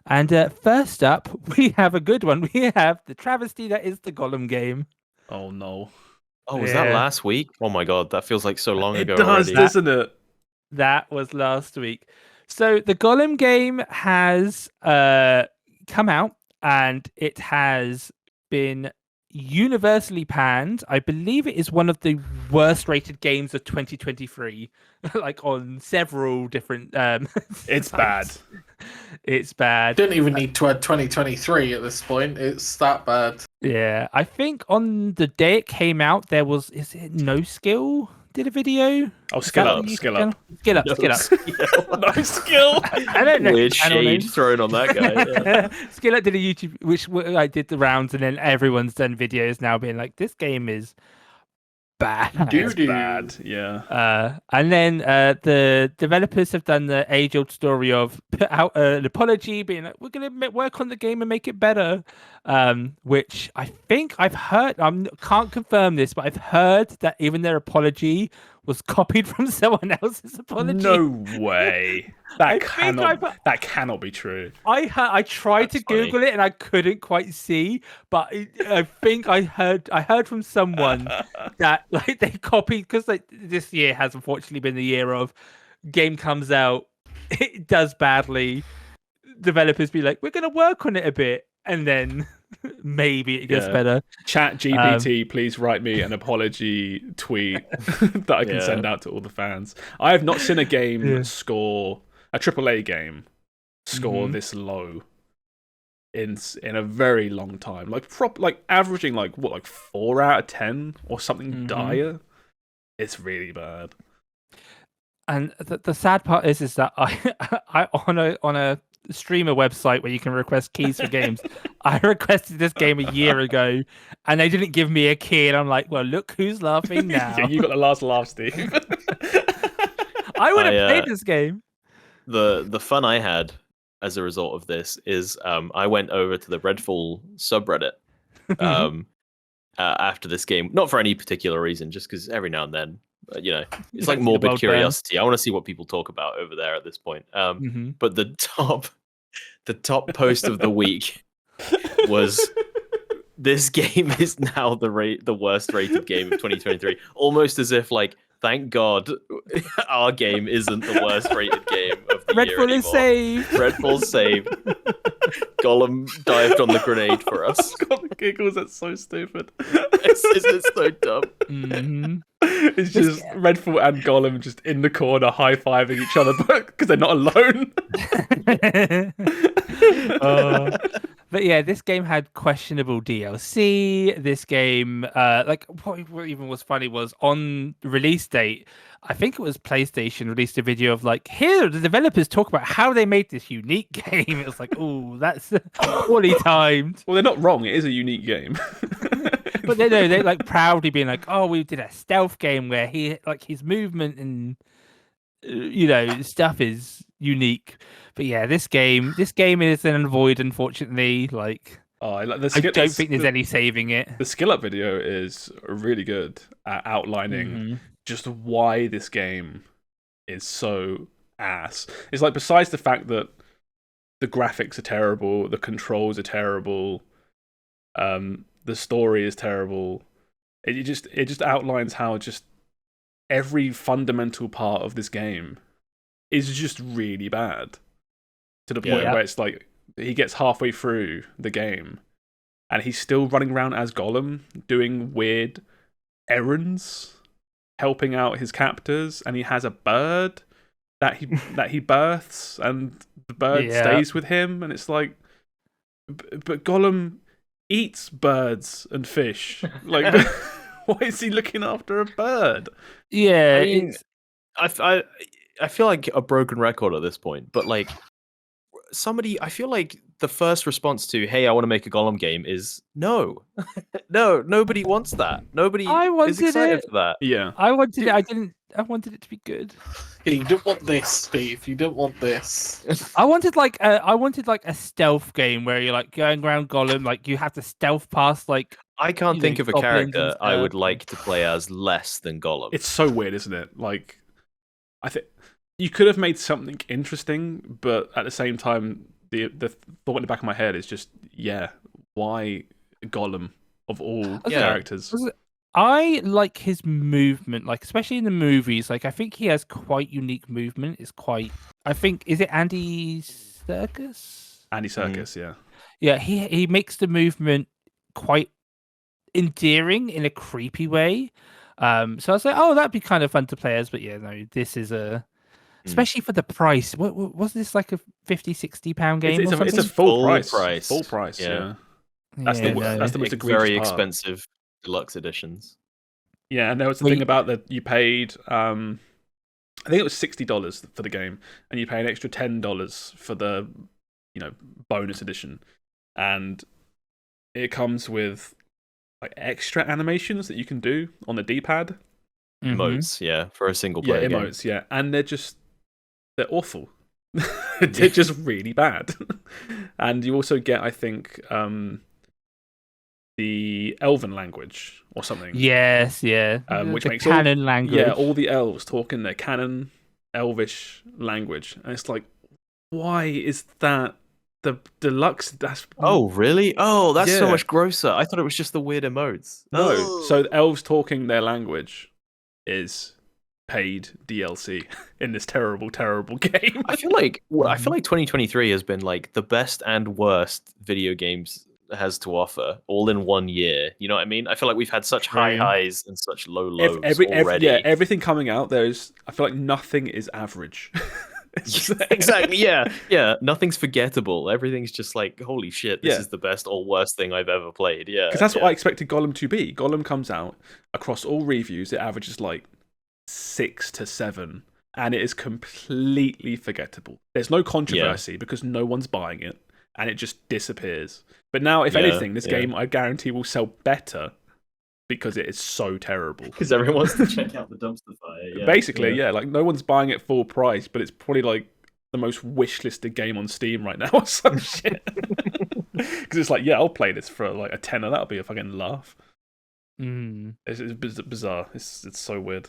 And first up, we have a good one. We have the travesty that is the Gollum game. Oh no. Oh, was that last week? Oh my god, that feels like so long ago It does, already. doesn't it? That was last week. So the Gollum game has come out, and it has been universally panned. I believe it is one of the worst rated games of 2023, like on several different It's sites. bad. It's bad. Didn't even need to add 2023 at this point. It's that bad. Yeah, I think on the day it came out, there was, is it No Skill did a video? Oh, Is skill that up, the YouTube skill channel? up. Skill up, skill up. No skill. I don't know. Weird I don't know. shade thrown on that guy. Yeah. Skillet did a YouTube, which I did the rounds, and then everyone's done videos now being like, "This game is bad." It's bad. Yeah. And then the developers have done the age-old story of put out an apology, being like, "We're gonna work on the game and make it better," which I think I've heard. I can't confirm this, but I've heard that even their apology was copied from someone else's apology. No way. That cannot be true. I tried to Google it and I couldn't quite see, but I think I heard from someone that like they copied, because like this year has unfortunately been the year of game comes out, it does badly, developers be like, we're gonna work on it a bit, and then maybe it gets better. Chat GPT, please write me an apology tweet that I can send out to all the fans. I have not seen a game score, a AAA game score this low in a very long time. Like averaging like 4 out of 10 or something dire. It's really bad. And the sad part is that I on a streamer website where you can request keys for games, I requested this game a year ago, and they didn't give me a key, and I'm like, well, look who's laughing now. Yeah, you got the last laugh, Steve. I would have played this game. The fun I had as a result of this is I went over to the Redfall subreddit after this game, not for any particular reason, just because every now and then, it's like morbid curiosity. I want to see what people talk about over there at this point. But the top post of the week was, this game is now the worst rated game of 2023. Almost as if like, thank God our game isn't the worst rated game of the year anymore. Redfall is saved. Redfall's saved. Gollum dived on the grenade for us. I've got the giggles. That's so stupid. It's so dumb. It's just Redfall and Gollum just in the corner high-fiving each other because they're not alone. But yeah, this game had questionable DLC. This game, what even was funny was on release date, I think it was PlayStation released a video of like, here the developers talk about how they made this unique game. It was like, oh, that's poorly timed. Well, they're not wrong. It is a unique game. But they like proudly being like, oh, we did a stealth game where he like his movement and stuff is unique. But yeah, this game is an void, unfortunately. Like, I don't think there's any saving it. The skill up video is really good at outlining just why this game is so ass. It's like, besides the fact that the graphics are terrible, the controls are terrible, the story is terrible. It just outlines how just every fundamental part of this game is just really bad. To the point where it's like, he gets halfway through the game and he's still running around as Gollum, doing weird errands, helping out his captors, and he has a bird that he births, and the bird stays with him, and it's like, but Gollum eats birds and fish. Like, why is he looking after a bird? Yeah, I mean, I feel like a broken record at this point, but like, I feel like the first response to, hey, I want to make a Gollum game is no. No, nobody wants that. Nobody is excited for that. Yeah. I wanted it. I wanted it to be good. Yeah, you don't want this, Steve. You don't want this. I wanted like a stealth game where you're like going around Gollum, like you have to stealth past like. I can't think of a character I would like to play as less than Gollum. It's so weird, isn't it? Like, I think you could have made something interesting, but at the same time, the thought in the back of my head is just, yeah, why Gollum of all Yeah. characters? I like his movement, like especially in the movies. Like I think he has quite unique movement. It's quite. I think is it Andy Serkis? Andy Serkis, yeah. Yeah, he makes the movement quite endearing in a creepy way. So I was like, oh, that'd be kind of fun to play as. But yeah, no, this is especially for the price. What was this, like a 50-60 pound game? It's a full price. Full price, yeah. That's the most egregious very part. expensive deluxe editions. Yeah, and there was the thing about that you paid. I think it was $60 for the game, and you pay an extra $10 for the, bonus edition, and it comes with like extra animations that you can do on the D-pad. Emotes, yeah, for a single player game. Emotes, yeah, and they're awful. They're just really bad. And you also get, I think, the Elven language or something. Yes, yeah. Which the makes canon language. Yeah, all the elves talk in their canon Elvish language, and it's like, why is that the deluxe? Oh, really? Oh, that's so much grosser. I thought it was just the weird emotes. No, so the elves talking their language is paid DLC in this terrible, terrible game. I feel like 2023 has been like the best and worst video games has to offer all in one year. You know what I mean? I feel like we've had such high highs and such low lows already. Everything coming out, I feel like nothing is average. Exactly. Yeah. Nothing's forgettable. Everything's just like, holy shit, this is the best or worst thing I've ever played. Yeah, because that's what I expected Gollum to be. Gollum comes out across all reviews, it averages like 6 to 7, and it is completely forgettable. There's no controversy because no one's buying it, and it just disappears. But now, if anything, this game I guarantee will sell better because it is so terrible. Because everyone wants to check out the dumpster fire. Yeah. Basically, like no one's buying it full price, but it's probably like the most wishlisted game on Steam right now or some shit. Because it's like, I'll play this for like a tenner. That'll be a fucking laugh. It's bizarre. It's so weird.